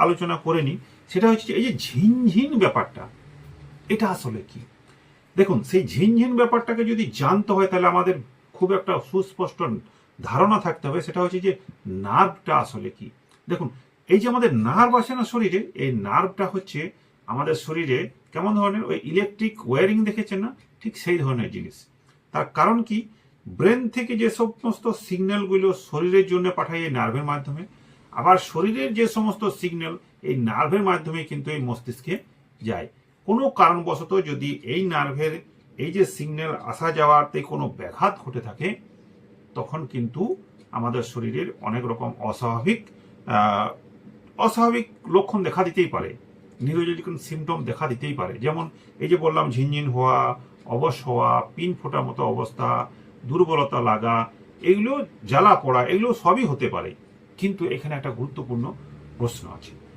আলোচনা করে নিই। সেটা হচ্ছে এই যে ঝিনঝিন ব্যাপারটা, এটা আসলে কি? দেখুন, সেই ঝিনঝিন ব্যাপারটাকে যদি জানতে হয় তাহলে আমাদের খুব একটা সুস্পষ্ট ধারণা থাকতে হবে, সেটা হচ্ছে যে নার্ভটা আসলে কি। দেখুন, এই যে আমাদের নার্ভ আছে না শরীরে, এই নার্ভটা হচ্ছে আমাদের শরীরে কেমন ধরনের, ওই ইলেকট্রিক ওয়ারিং দেখেছেন না, ঠিক সেই ধরনের জিনিস। তার কারণ কি, ব্রেন থেকে যে সমস্ত সিগন্যালগুলো শরীরের জন্য পাঠায় এই নার্ভের মাধ্যমে, আবার শরীরের যে সমস্ত সিগন্যাল এই নার্ভের মাধ্যমে কিন্তু এই মস্তিষ্কে যায়। কোনো কারণবশত যদি এই নার্ভের এই যে সিগন্যাল আসা যাওয়াতে কোনো ব্যাঘাত ঘটে থাকে, তখন কিন্তু আমাদের শরীরের অনেক রকম অস্বাভাবিক লক্ষণ দেখা দিতেই পারে, নিউরোলজিক্যাল সিমটম দেখা দিতেই পারে। যেমন এই যে বললাম, ঝিনঝিন হওয়া, অবশ হওয়া, পিন ফোটার মতো অবস্থা, দুর্বলতা লাগা, এগুলো জ্বালা পড়া, এগুলো সবই হতে পারে। কিন্তু এখানে একটা গুরুত্বপূর্ণ প্রশ্ন আছে।